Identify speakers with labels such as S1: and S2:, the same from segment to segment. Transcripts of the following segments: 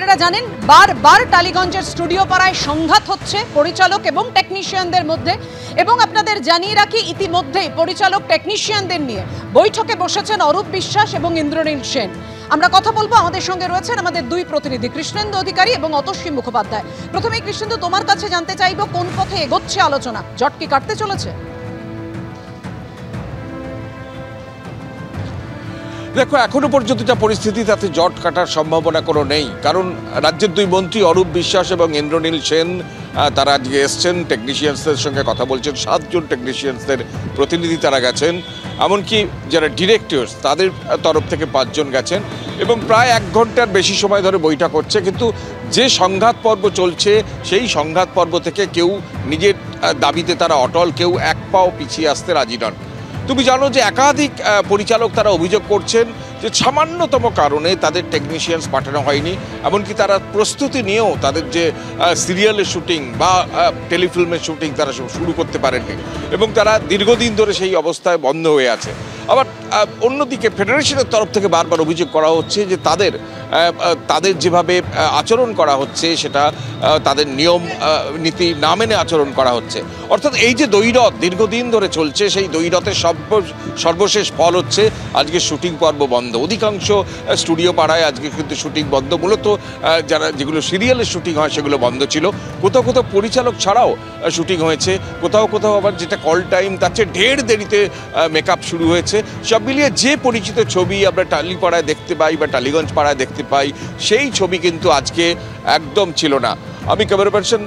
S1: আপনারা জানেন বারবার টালিগঞ্জের স্টুডিও পাড়ায় সংঘাত হচ্ছে পরিচালক এবং টেকনিশিয়ানদের মধ্যে, এবং আপনাদের জানিয়ে রাখি ইতিমধ্যেই পরিচালক টেকনিশিয়ানদের নিয়ে বৈঠকে বসেছেন অরূপ বিশ্বাস এবং ইন্দ্রনীল সেন। আমরা কথা বলবো, আমাদের সঙ্গে রয়েছেন আমাদের দুই প্রতিনিধি কৃষ্ণেন্দু অধিকারী এবং অতস্বী মুখোপাধ্যায়। প্রথমেই কৃষ্ণেন্দু, তোমার কাছে জানতে চাইবো কোন পথে এগোচ্ছে আলোচনা, জট কি কাটতে চলেছে?
S2: দেখো, এখনো পর্যন্ত যা পরিস্থিতি তাতে জট কাটার সম্ভাবনা কোনো নেই, কারণ রাজ্যের দুই মন্ত্রী অরূপ বিশ্বাস এবং ইন্দ্রনীল সেন তারা আজকে এসছেন, টেকনিশিয়ানসদের সঙ্গে কথা বলছেন। 7 জন টেকনিশিয়ানসদের প্রতিনিধি তারা গেছেন, এমনকি যারা ডিরেক্টরস তাদের তরফ থেকে 5 জন গেছেন, এবং প্রায় 1 ঘন্টার বেশি সময় ধরে বৈঠক হচ্ছে। কিন্তু যে সংঘাত পর্ব চলছে সেই সংঘাত পর্ব থেকে কেউ নিজের দাবিতে তারা অটল, কেউ এক পাও পিছিয়ে আসতে রাজি নন। তুমি জানো যে একাধিক পরিচালক তারা অভিযোগ করছেন যে সামান্যতম কারণে তাদের টেকনিশিয়ানস পাঠানো হয়নি, এমনকি তারা প্রস্তুতি নিয়েও তাদের যে সিরিয়ালের শুটিং বা টেলিফিল্মের শুটিং তারা শুরু করতে পারেননি, এবং তারা দীর্ঘদিন ধরে সেই অবস্থায় বন্ধ হয়ে আছে। আবার অন্যদিকে ফেডারেশনের তরফ থেকে বারবার অভিযোগ করা হচ্ছে যে তাদের যেভাবে আচরণ করা হচ্ছে সেটা তাদের নিয়ম নীতি না মেনে আচরণ করা হচ্ছে। অর্থাৎ এই যে দ্বৈরথ দীর্ঘদিন ধরে চলছে, সেই দ্বৈরথের সর্বশেষ ফল হচ্ছে আজকে শুটিং পর্ব বন্ধ। অধিকাংশ স্টুডিও পাড়ায় আজকে কিন্তু শুটিং বন্ধ, মূলত যেগুলো সিরিয়ালের শুটিং হয় সেগুলো বন্ধ ছিল। কোথাও কোথাও পরিচালক ছাড়াও শুটিং হয়েছে, কোথাও কোথাও আবার যেটা কল টাইম তার চেয়ে ঢের দেরিতে মেকআপ শুরু হয়েছে। সব মিলিয়ে যে পরিচিত ছবি আমরা টালিপাড়ায় দেখতে পাই বা টালিগঞ্জ পাড়ায় দেখতে পাই, সেই ছবি কিন্তু আজকে একদম ছিল না। আমি ক্যামেরা পার্সন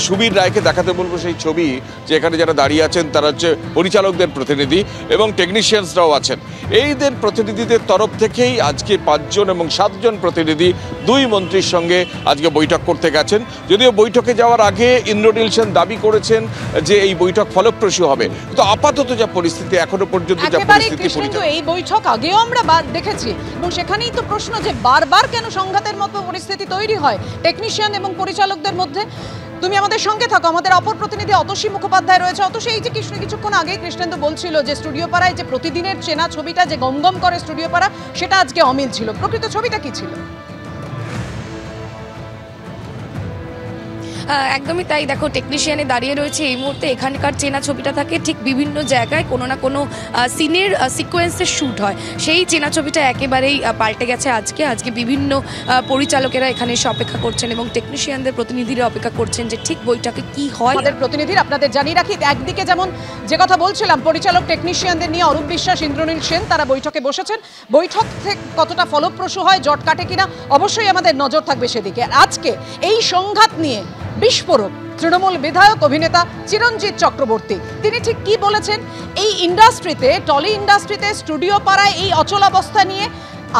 S2: সুবীর রায়কে দেখাতে বলবো সেই ছবি, যে এখানে যারা দাঁড়িয়ে আছেন তারা হচ্ছে পরিচালকদের প্রতিনিধি এবং টেকনিশিয়ানসরাও আছেন। এইদের প্রতিনিধিদের তরফ থেকেই আজকে 5 জন এবং 7 জন প্রতিনিধি দুই মন্ত্রীর সঙ্গে আজকে বৈঠক করতে গেছেন। যদিও বৈঠকে যাওয়ার আগে ইন্দ্রনীল সেন দাবি করেছেন যে এই বৈঠক ফলপ্রসূ হবে, তো আপাতত যা পরিস্থিতি এখনো পর্যন্ত যা পরিস্থিতি,
S1: এই বৈঠক আগেও আমরা দেখেছি, এবং সেখানেই তো প্রশ্ন যে বারবার কেন সংঘাতের মতো পরিস্থিতি তৈরি হয় টেকনিশিয়ান এবং পরিচালকদের মধ্যে। তুমি আমাদের সঙ্গে থাকো, আমাদের অপর প্রতিনিধি অতস্বী মুখোপাধ্যায় রয়েছে। অতস্বী, এই যে কিছুক্ষণ আগেই কৃষ্ণেন্দু বলছিল যে স্টুডিও পাড়ায় যে প্রতিদিনের চেনা ছবিটা যে গমগম করে স্টুডিও পাড়া, সেটা আজকে অমিল ছিল। প্রকৃত ছবিটা কি ছিল?
S3: একদমই তাই। দেখো, টেকনিশিয়ানে দাঁড়িয়ে রয়েছে এই মুহূর্তে, এখানকার চেনা ছবিটা থাকে ঠিক বিভিন্ন জায়গায় কোনো না কোনো সিনের সিকোয়েন্সের শ্যুট হয়, সেই চেনা ছবিটা একেবারেই পাল্টে গেছে আজকে বিভিন্ন পরিচালকেরা এখানে এসে অপেক্ষা করছেন এবং টেকনিশিয়ানদের প্রতিনিধিরা অপেক্ষা করছেন যে ঠিক বইটাকে কি হয়।
S1: আমাদের প্রতিনিধির আপনাদের জানিয়ে রাখি, একদিকে যেমন যে কথা বলছিলাম পরিচালক টেকনিশিয়ানদের নিয়ে অরূপ বিশ্বাস ইন্দ্রনীল সেন তারা বৈঠকে বসেছেন। বৈঠক থেকে কতটা ফলপ্রসূ হয়, জট কাটে কিনা, অবশ্যই আমাদের নজর থাকবে সেদিকে। আর আজকে এই সংঘাত নিয়ে বিস্ফোরক তৃণমূল বিধায়ক অভিনেতা চিরঞ্জিত চক্রবর্তী, তিনি ঠিক কি বলেছেন এই ইন্ডাস্ট্রিতে, টলি ইন্ডাস্ট্রিতে স্টুডিও পাড়ায় এই অচলাবস্থা নিয়ে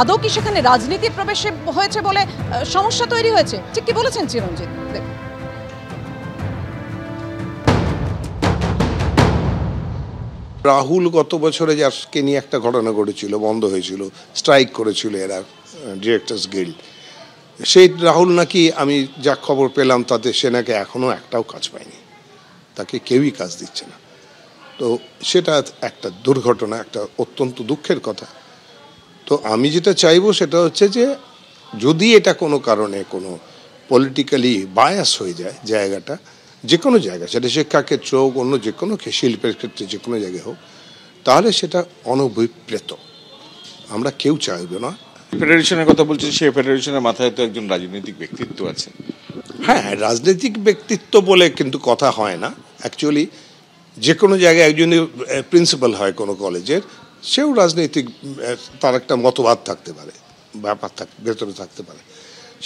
S1: আদৌ কি সেখানে রাজনীতি প্রবেশ হয়েছে বলে সমস্যা তৈরি হয়েছে, ঠিক কি বলেছেন চিরঞ্জিত?
S4: রাহুল গত বছরে যাকে নিয়ে একটা ঘটনা ঘটেছিল, বন্ধ হয়েছিল, স্ট্রাইক করেছিল এরা ডিরেক্টরস গিল্ড, সেই রাহুল নাকি আমি যা খবর পেলাম তাতে সে নাকি এখনও একটাও কাজ পায়নি, তাকে কেউই কাজ দিচ্ছে না। তো সেটা একটা দুর্ঘটনা, একটা অত্যন্ত দুঃখের কথা। তো আমি যেটা চাইবো সেটা হচ্ছে যে যদি এটা কোনো কারণে কোনো পলিটিক্যালি বায়াস হয়ে যায় জায়গাটা, যে কোনো জায়গা, সেটা শিক্ষাক্ষেত্র হোক, অন্য যে কোনো শিল্পের ক্ষেত্রে যে কোনো জায়গায় হোক, তাহলে সেটা অনভিপ্রেত, আমরা কেউ চাইব না।
S2: ফেডারেশনের কথা বলছে, সেই ফেডারেশনের মাথায় তো একজন রাজনৈতিক ব্যক্তিত্ব আছে।
S4: হ্যাঁ, রাজনৈতিক ব্যক্তিত্ব বলে কিন্তু কথা হয় না। অ্যাকচুয়ালি যে কোনো জায়গায় একজনই প্রিন্সিপাল হয় কোনো কলেজের, সেও রাজনৈতিক, তার একটা মতবাদ থাকতে পারে, ব্যাপার ভেতরে থাকতে পারে।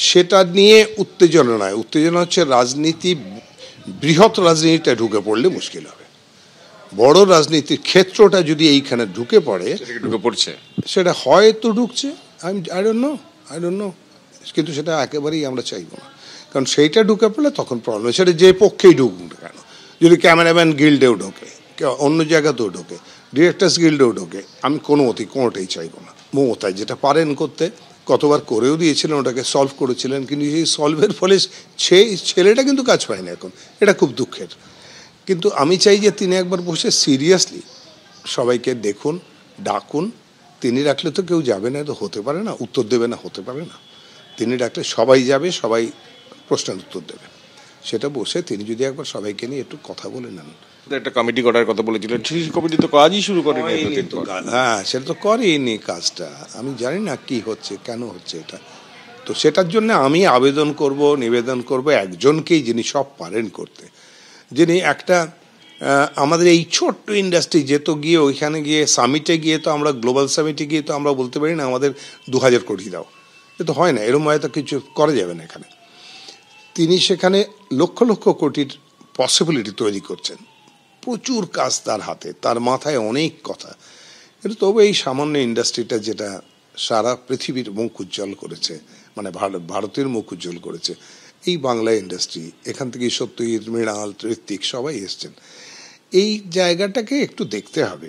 S4: সেটা নিয়ে উত্তেজনা নয়, উত্তেজনা হচ্ছে রাজনীতি, বৃহৎ রাজনীতিটা ঢুকে পড়লে মুশকিল হবে। বড় রাজনীতির ক্ষেত্রটা যদি এইখানে ঢুকে পড়ে, সেটা হয়তো ঢুকছে, আই ডোন্ট নো, কিন্তু সেটা একেবারেই আমরা চাইবো না, কারণ সেইটা ঢুকে পড়লে তখন প্রবলেম। সেটা যে পক্ষেই ঢুকুক না কেন, যদি ক্যামেরাম্যান গিল্ডেও ঢোকে, অন্য জায়গাতেও ঢোকে, ডিরেক্টর্স গিল্ডেও ঢোকে, আমি কোনোটাই চাইবো না। মমতায় যেটা পারেন করতে, কতবার করেও দিয়েছিলেন, ওটাকে সলভ করেছিলেন, কিন্তু সেই সলভের ফলে সেই ছেলেটা কিন্তু কাজ পায়নি এখন, এটা খুব দুঃখের। কিন্তু আমি চাই যে তিনি একবার বসে সিরিয়াসলি সবাইকে দেখুন, ডাকুন। তিনি রাখলে তো কেউ যাবে না, তো হতে পারে না, উত্তর দেবে না, হতে পারে না। তিনি ডাকলে সবাই যাবে, সবাই প্রশ্নের উত্তর দেবে। সেটা বসে তিনি যদি একবার সবাইকে নিয়ে একটু কথা বলে নেন।
S2: একটা কমিটি করার কথা বলেছিলেন, সেই কমিটি তো কাজই শুরু করেনি।
S4: হ্যাঁ, সেটা তো করেনি কাজটা। আমি জানি না কি হচ্ছে, কেন হচ্ছে এটা। তো সেটার জন্য আমি আবেদন করব, নিবেদন করব একজনকেই, যিনি সব পারেন করতে, যিনি একটা আমাদের এই ছোট্ট ইন্ডাস্ট্রি যেত গিয়ে ওইখানে গিয়ে সামিটে গিয়ে তো আমরা গ্লোবাল সামিটে গিয়ে তো আমরা বলতে পারি না আমাদের 2000 কোটি দাও, এ তো হয় না, এরকম হয়তো কিছু করা যাবে না এখানে। তিনি সেখানে লক্ষ লক্ষ কোটির পসিবিলিটি তৈরি করছেন, প্রচুর কাজ তার হাতে, তার মাথায় অনেক কথা। কিন্তু তবে এই সামান্য ইন্ডাস্ট্রিটা যেটা সারা পৃথিবীর মুখ উজ্জ্বল করেছে, মানে ভারতের মুখ উজ্জ্বল করেছে, এই বাংলা ইন্ডাস্ট্রি, এখান থেকে সত্যজিৎ, মৃণাল, ঋত্বিক সবাই এসছেন। এই জায়গাটাকে একটু দেখতে হবে।